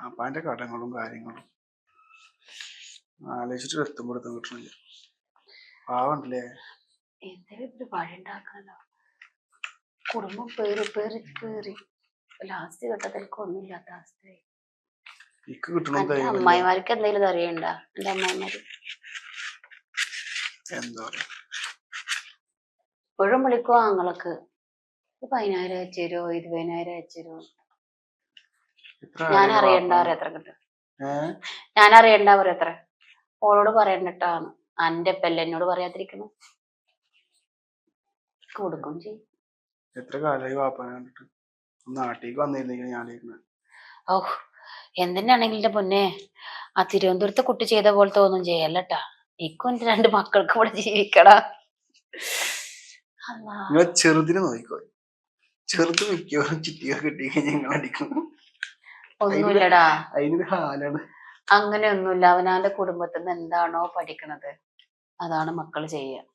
ആപ്പാന്റെ കടങ്ങളും കാര്യങ്ങളും ആലോചിച്ചിട്ട് എത്തുമ്പോഴത്തും കിട്ടണില്ല. പാവണ്ടല്ലേ. എന്തെങ്കിലും ഒരു വഴി ഉണ്ടാക്കാനോ. കുടുംബം പേറി പേറി പേറി ലാസ്റ്റ് ഘട്ടത്തിലേക്ക് ഒന്നുമില്ലാത്ത അവസ്ഥയായി. എന്റെ അമ്മായിമാർക്ക് എന്തെങ്കിലും അറിയണ്ട? എന്റെ അമ്മായിമാര് എന്താ പറയാ ഇപ്പോഴും വിളിക്കുവോ ആങ്ങൾക്ക് 10,000 അയച്ചു തരുമോ 20,000 അയച്ചു തരുമോ? ഞാൻ അറിയണ്ട പറയാ എത്ര കിട്ടും. ഞാൻ അറിയണ്ട പറയാ എത്ര. ഓളോട് പറയണ്ടട്ടാന്ന്. അന്റെ പെല്ല എന്നോട് പറയാതിരിക്കണം. കൊടുക്കും ചെയ്യും. എത്ര കാലമായി വാപ്പാനെ കണ്ടിട്ട്. നാട്ടിലേക്ക് വന്നിരുന്നെങ്കിൽ ഞാൻ ഓ എന്തിനാണെങ്കിലും പൊന്നെ ആ തിരുവനന്തപുരത്തെ കുട്ടി ചെയ്ത പോലത്തെ ഒന്നും ചെയ്യല്ലട്ടാ. ഇക്കും എന്റെ 2 മക്കൾക്ക് ഇവിടെ ജീവിക്കടാ. ചെറുതിനെ നോക്കിക്കോ. ചെറുത് മിക്കവാറും ചിട്ടിക കിട്ടി ഞങ്ങൾ അടിക്കും. ഒന്നുമില്ലടാ, അതിനൊരു ഹാലാണ്. അങ്ങനെയൊന്നുമില്ല. അവനാന്റെ കുടുംബത്തിൽ നിന്ന് എന്താണോ പഠിക്കണത് അതാണ് മക്കൾ ചെയ്യുക.